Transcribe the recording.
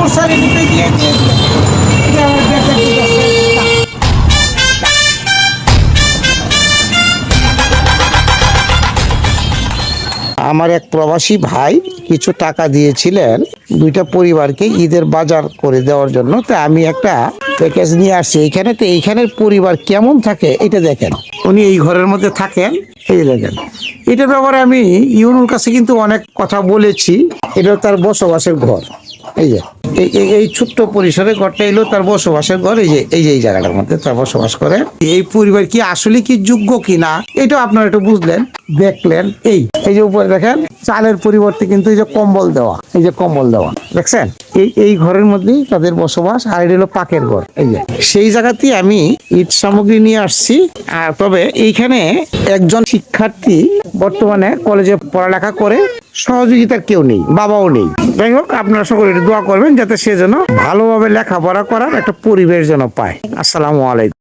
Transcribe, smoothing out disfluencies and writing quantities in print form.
মশারি দিতে গিয়ে আমার এক প্রবাসী ভাই কিছু টাকা দিয়েছিলেন দুইটা পরিবারকে ঈদের বাজার করে দেওয়ার জন্য। তো আমি একটা প্যাকেজ নিয়ে আসছি এইখানে। তো এইখানের পরিবার কেমন থাকে এটা দেখেন। উনি এই ঘরের মধ্যে থাকেন, এই দেখেন। এটার ব্যাপারে আমি ইউনুর কাছে কিন্তু অনেক কথা বলেছি। এটা তার বসবাসের ঘর। এই যে এই ছোট্ট পরিসরে ঘরটা এলো তার বসবাসের ঘর। এই জায়গাটার মধ্যে তার বসবাস করে। এই পরিবার কি আসলে কি যোগ্য কিনা এটা আপনারা একটু বুঝলেন, দেখলেন। এই যে উপরে দেখেন চালের পরিবর্তে কিন্তু এই যে কম্বল দেওয়া, এই যে কম্বল দেওয়া দেখছেন। এই ঘরের মধ্যেই তাদের বসবাস। আর এটা হলো পাকের ঘর। এই যে সেই জায়গাতেই আমি ঈদ সামগ্রী নিয়ে আসছি। আর তবে এইখানে একজন শিক্ষার্থী বর্তমানে কলেজে পড়ালেখা করে, সহযোগিতার কেউ নেই, বাবাও নেই। যাই হোক, আপনারা সকলে দোয়া করবেন যাতে সে যেন ভালোভাবে লেখাপড়া করার একটা পরিবেশ যেন পায়। আসসালামু আলাইকুম।